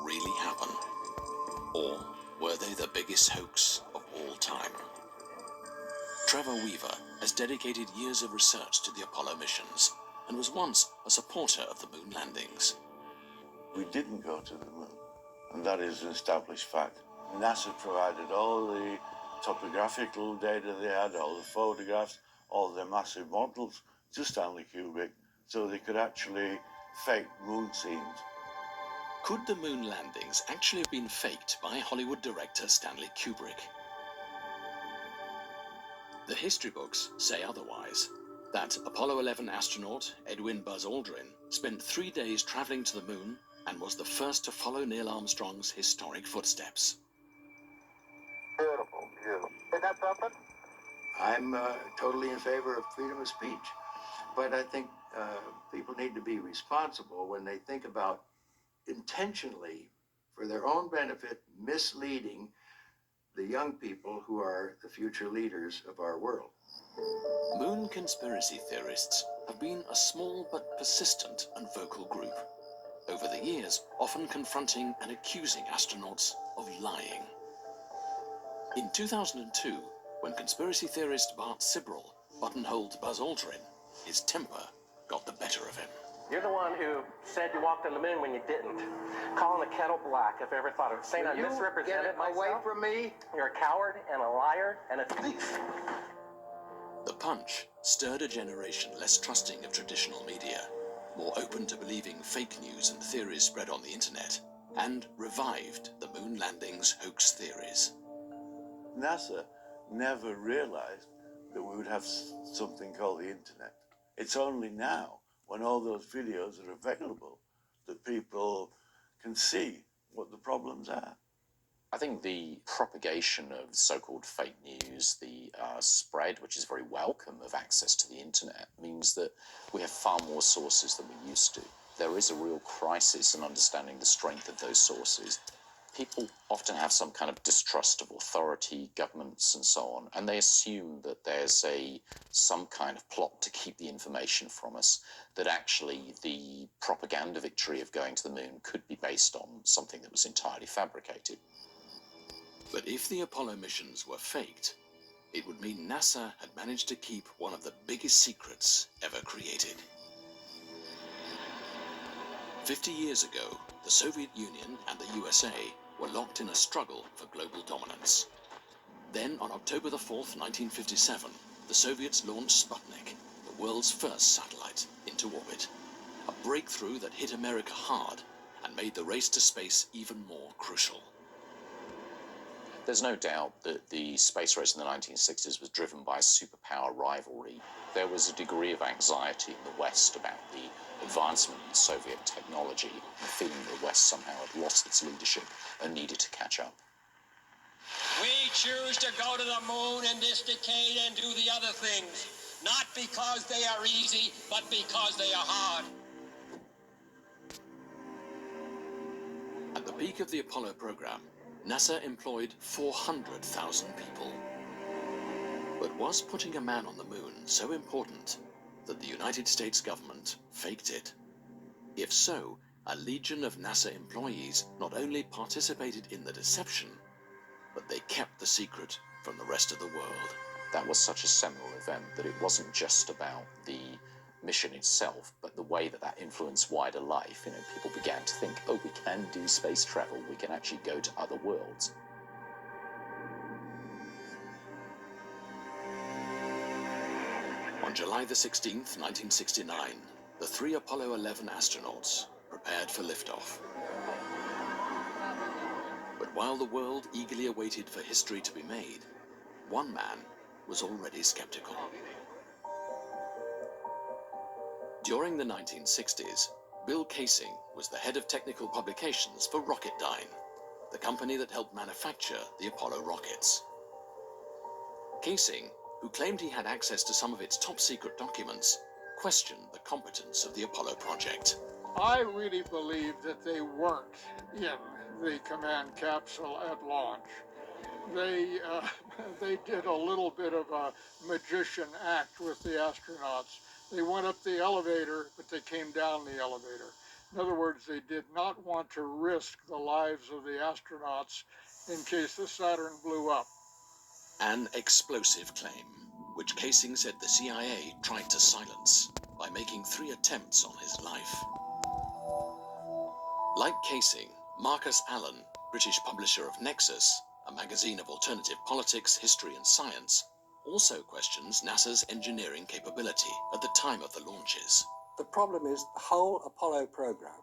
really happen? Or were they the biggest hoax of all time? Trevor Weaver has dedicated years of research to the Apollo missions and was once a supporter of the moon landings. We didn't go to the moon, and that is an established fact. NASA provided all the topographical data they had, all the photographs, all the massive models to Stanley Kubrick, so they could actually fake moon scenes. Could the moon landings actually have been faked by Hollywood director Stanley Kubrick? The history books say otherwise, that Apollo 11 astronaut Edwin Buzz Aldrin spent 3 days traveling to the moon and was the first to follow Neil Armstrong's historic footsteps. Beautiful, beautiful. Isn't that something? I'm totally in favor of freedom of speech, but I think people need to be responsible when they think about intentionally, for their own benefit, misleading the young people who are the future leaders of our world. Moon conspiracy theorists have been a small but persistent and vocal group, over the years often confronting and accusing astronauts of lying. In 2002, when conspiracy theorist Bart Sibrel buttonholed Buzz Aldrin, his temper got the better of him. You're the one who said you walked on the moon when you didn't. Calling the kettle black if ever thought of it. Saying I misrepresented myself. Away from me. You're a coward and a liar and a thief. The punch stirred a generation less trusting of traditional media, more open to believing fake news and theories spread on the internet, and revived the moon landings hoax theories. NASA never realized that we would have something called the internet. It's only now, when all those videos are available, that people can see what the problems are. I think the propagation of so-called fake news, the spread, which is very welcome, of access to the internet, means that we have far more sources than we used to. There is a real crisis in understanding the strength of those sources. People often have some kind of distrust of authority, governments, and so on, and they assume that there's some kind of plot to keep the information from us, that actually the propaganda victory of going to the moon could be based on something that was entirely fabricated. But if the Apollo missions were faked, it would mean NASA had managed to keep one of the biggest secrets ever created. 50 years ago, the Soviet Union and the USA were locked in a struggle for global dominance. Then, on October the 4th, 1957, the Soviets launched Sputnik, the world's first satellite, into orbit. A breakthrough that hit America hard and made the race to space even more crucial. There's no doubt that the space race in the 1960s was driven by superpower rivalry. There was a degree of anxiety in the West about the advancement in Soviet technology, the feeling the West somehow had lost its leadership and needed to catch up. We choose to go to the moon in this decade and do the other things, not because they are easy, but because they are hard. At the peak of the Apollo program, NASA employed 400,000 people. But was putting a man on the moon so important that the United States government faked it? If so, a legion of NASA employees not only participated in the deception, but they kept the secret from the rest of the world. That was such a seminal event that it wasn't just about the mission itself, but the way that that influenced wider life. People began to think, oh, we can do space travel, we can actually go to other worlds. On July the 16th, 1969, the 3 Apollo 11 astronauts prepared for liftoff. But while the world eagerly awaited for history to be made, one man was already skeptical. During the 1960s, Bill Kaysing was the head of technical publications for Rocketdyne, the company that helped manufacture the Apollo rockets. Kaysing, who claimed he had access to some of its top-secret documents, questioned the competence of the Apollo project. I really believe that they weren't in the command capsule at launch. They did a little bit of a magician act with the astronauts. They went up the elevator, but they came down the elevator. In other words, they did not want to risk the lives of the astronauts in case the Saturn blew up. An explosive claim, which Casing said the CIA tried to silence by making 3 attempts on his life. Like Casing, Marcus Allen, British publisher of Nexus, a magazine of alternative politics, history and science, also questions NASA's engineering capability at the time of the launches. The problem is the whole Apollo program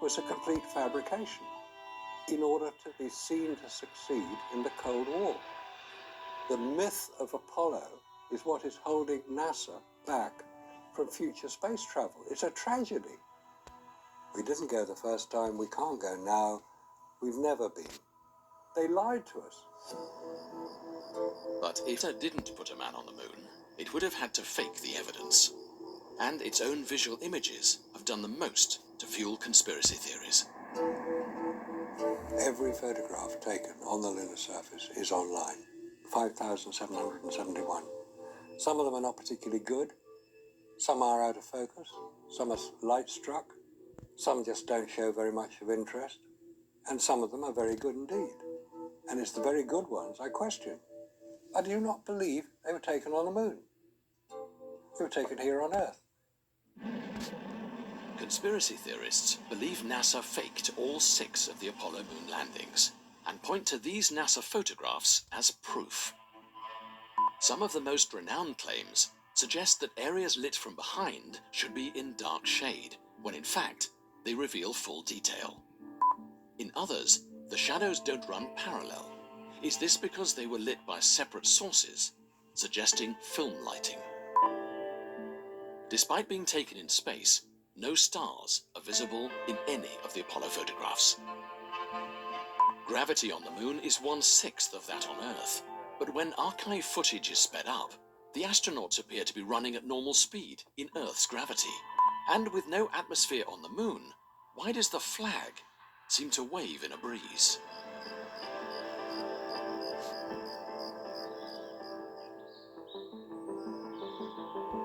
was a complete fabrication in order to be seen to succeed in the Cold War. The myth of Apollo is what is holding NASA back from future space travel. It's a tragedy. We didn't go the first time, we can't go now, we've never been. They lied to us. But if it didn't put a man on the moon, it would have had to fake the evidence. And its own visual images have done the most to fuel conspiracy theories. Every photograph taken on the lunar surface is online, 5,771. Some of them are not particularly good, some are out of focus, some are light struck, some just don't show very much of interest, and some of them are very good indeed. And it's the very good ones I question. I do not believe they were taken on the moon. They were taken here on Earth. Conspiracy theorists believe NASA faked all 6 of the Apollo moon landings and point to these NASA photographs as proof. Some of the most renowned claims suggest that areas lit from behind should be in dark shade, when in fact they reveal full detail. In others, the shadows don't run parallel. Is this because they were lit by separate sources, suggesting film lighting? Despite being taken in space, no stars are visible in any of the Apollo photographs. Gravity on the moon is 1/6 of that on Earth, but when archive footage is sped up, the astronauts appear to be running at normal speed in Earth's gravity. And with no atmosphere on the moon, why does the flag seem to wave in a breeze?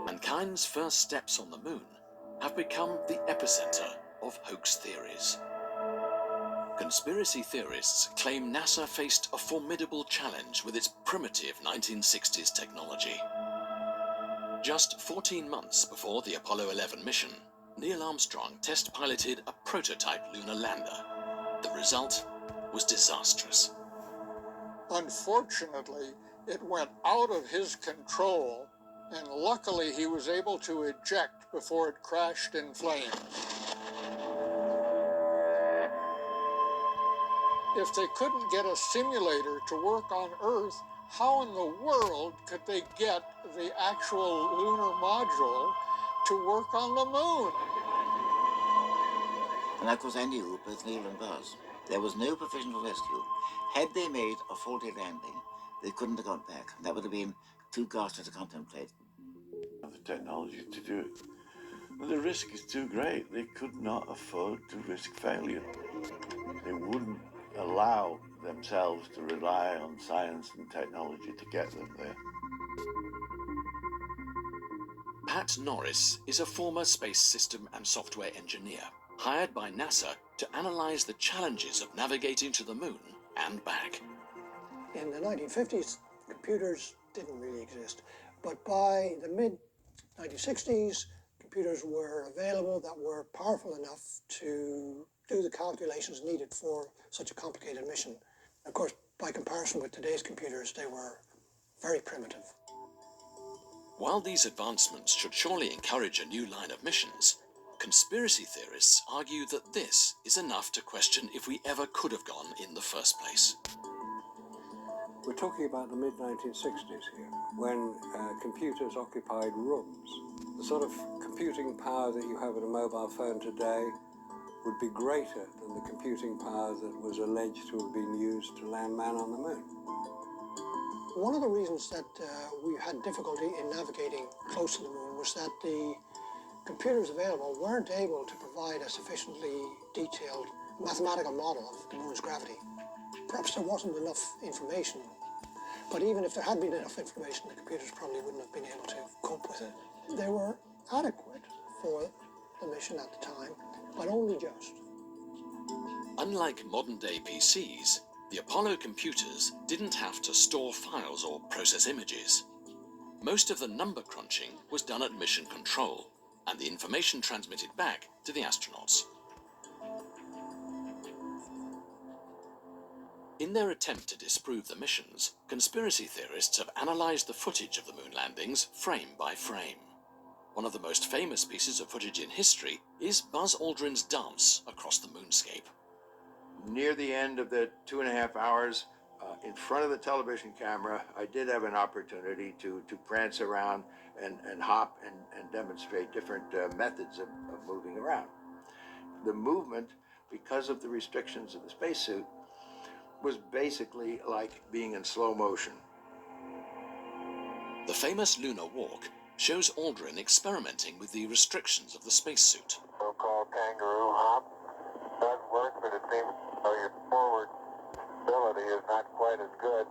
Mankind's first steps on the moon have become the epicenter of hoax theories. Conspiracy theorists claim NASA faced a formidable challenge with its primitive 1960s technology. Just 14 months before the Apollo 11 mission, Neil Armstrong test-piloted a prototype lunar lander. The result was disastrous. Unfortunately, it went out of his control, and luckily he was able to eject before it crashed in flames. If they couldn't get a simulator to work on Earth, how in the world could they get the actual lunar module to work on the moon? And that was Andy Hooper's Neil and Buzz. There was no provision for rescue. Had they made a faulty landing, they couldn't have got back. That would have been too ghastly to contemplate. The technology to do it. And the risk is too great. They could not afford to risk failure. They wouldn't allow themselves to rely on science and technology to get them there. Pat Norris is a former space system and software engineer, hired by NASA to analyze the challenges of navigating to the moon and back. In the 1950s, computers didn't really exist. But by the mid-1960s, computers were available that were powerful enough to do the calculations needed for such a complicated mission. Of course, by comparison with today's computers, they were very primitive. While these advancements should surely encourage a new line of missions, conspiracy theorists argue that this is enough to question if we ever could have gone in the first place. We're talking about the mid-1960s here, when computers occupied rooms. The sort of computing power that you have in a mobile phone today would be greater than the computing power that was alleged to have been used to land man on the moon. One of the reasons that we had difficulty in navigating close to the moon was that the computers available weren't able to provide a sufficiently detailed mathematical model of the moon's gravity. Perhaps there wasn't enough information, but even if there had been enough information, the computers probably wouldn't have been able to cope with it. They were adequate for the mission at the time, but only just. Unlike modern-day PCs, the Apollo computers didn't have to store files or process images. Most of the number crunching was done at mission control, and the information transmitted back to the astronauts. In their attempt to disprove the missions, conspiracy theorists have analysed the footage of the moon landings frame by frame. One of the most famous pieces of footage in history is Buzz Aldrin's dance across the moonscape. Near the end of the 2.5 hours, in front of the television camera, I did have an opportunity to prance around and hop and demonstrate different methods of moving around. The movement, because of the restrictions of the spacesuit, was basically like being in slow motion. The famous lunar walk shows Aldrin experimenting with the restrictions of the spacesuit. So-called kangaroo hop does work, but it seems your forward ability is not quite as good.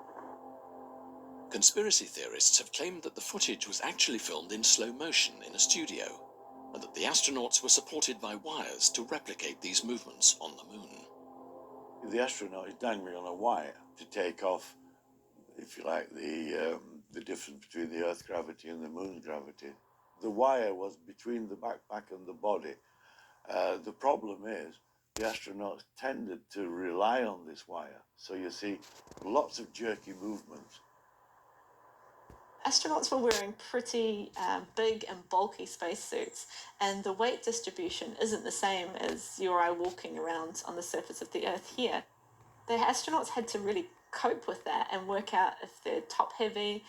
Conspiracy theorists have claimed that the footage was actually filmed in slow motion in a studio, and that the astronauts were supported by wires to replicate these movements on the moon. The astronaut is dangling on a wire to take off, if you like, the difference between the Earth gravity and the moon gravity. The wire was between the backpack and the body. The problem is the astronauts tended to rely on this wire. So you see lots of jerky movements. Astronauts were wearing pretty big and bulky spacesuits, and the weight distribution isn't the same as you or I walking around on the surface of the Earth here. The astronauts had to really cope with that and work out if they're top heavy,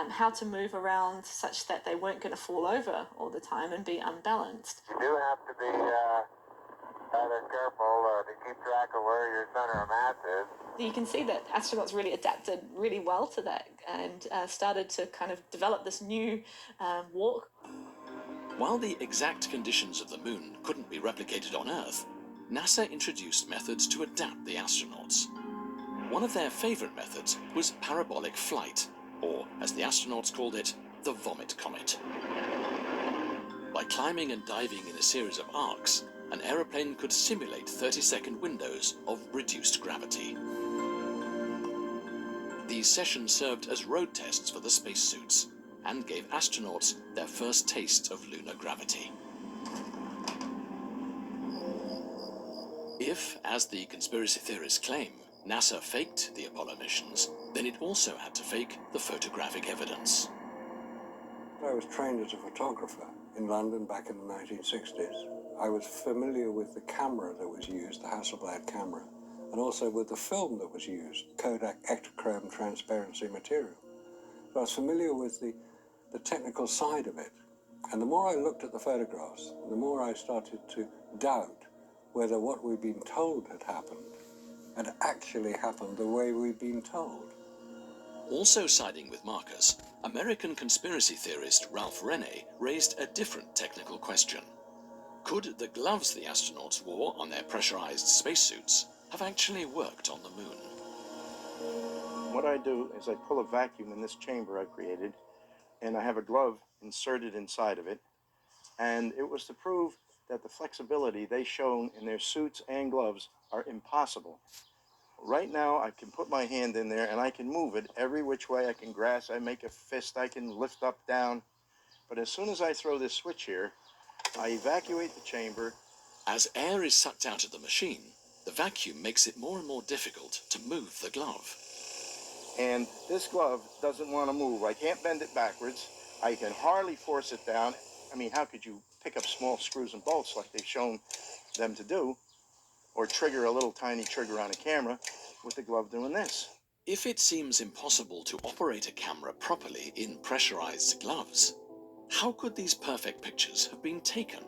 how to move around such that they weren't going to fall over all the time and be unbalanced. You do have to be rather careful to keep track of where your center of mass is. You can see that astronauts really adapted really well to that and started to kind of develop this new walk. While the exact conditions of the moon couldn't be replicated on Earth, NASA introduced methods to adapt the astronauts. One of their favorite methods was parabolic flight, or as the astronauts called it, the vomit comet. By climbing and diving in a series of arcs, an aeroplane could simulate 30-second windows of reduced gravity. These sessions served as road tests for the spacesuits and gave astronauts their first taste of lunar gravity. If, as the conspiracy theorists claim, NASA faked the Apollo missions, then it also had to fake the photographic evidence. I was trained as a photographer in London back in the 1960s. I was familiar with the camera that was used, the Hasselblad camera, and also with the film that was used, Kodak Ektachrome transparency material. So I was familiar with the technical side of it. And the more I looked at the photographs, the more I started to doubt whether what we'd been told had happened had actually happened the way we'd been told. Also siding with Marcus, American conspiracy theorist Ralph Rene raised a different technical question. Could the gloves the astronauts wore on their pressurized spacesuits have actually worked on the moon? What I do is I pull a vacuum in this chamber I created, and I have a glove inserted inside of it, and it was to prove that the flexibility they shown in their suits and gloves are impossible. Right now, I can put my hand in there and I can move it every which way. I can grasp, I make a fist, I can lift up, down. But as soon as I throw this switch here, I evacuate the chamber. As air is sucked out of the machine, the vacuum makes it more and more difficult to move the glove. And this glove doesn't want to move. I can't bend it backwards. I can hardly force it down. I mean, how could you pick up small screws and bolts like they've shown them to do, or trigger a little tiny trigger on a camera with the glove doing this? If it seems impossible to operate a camera properly in pressurized gloves, how could these perfect pictures have been taken?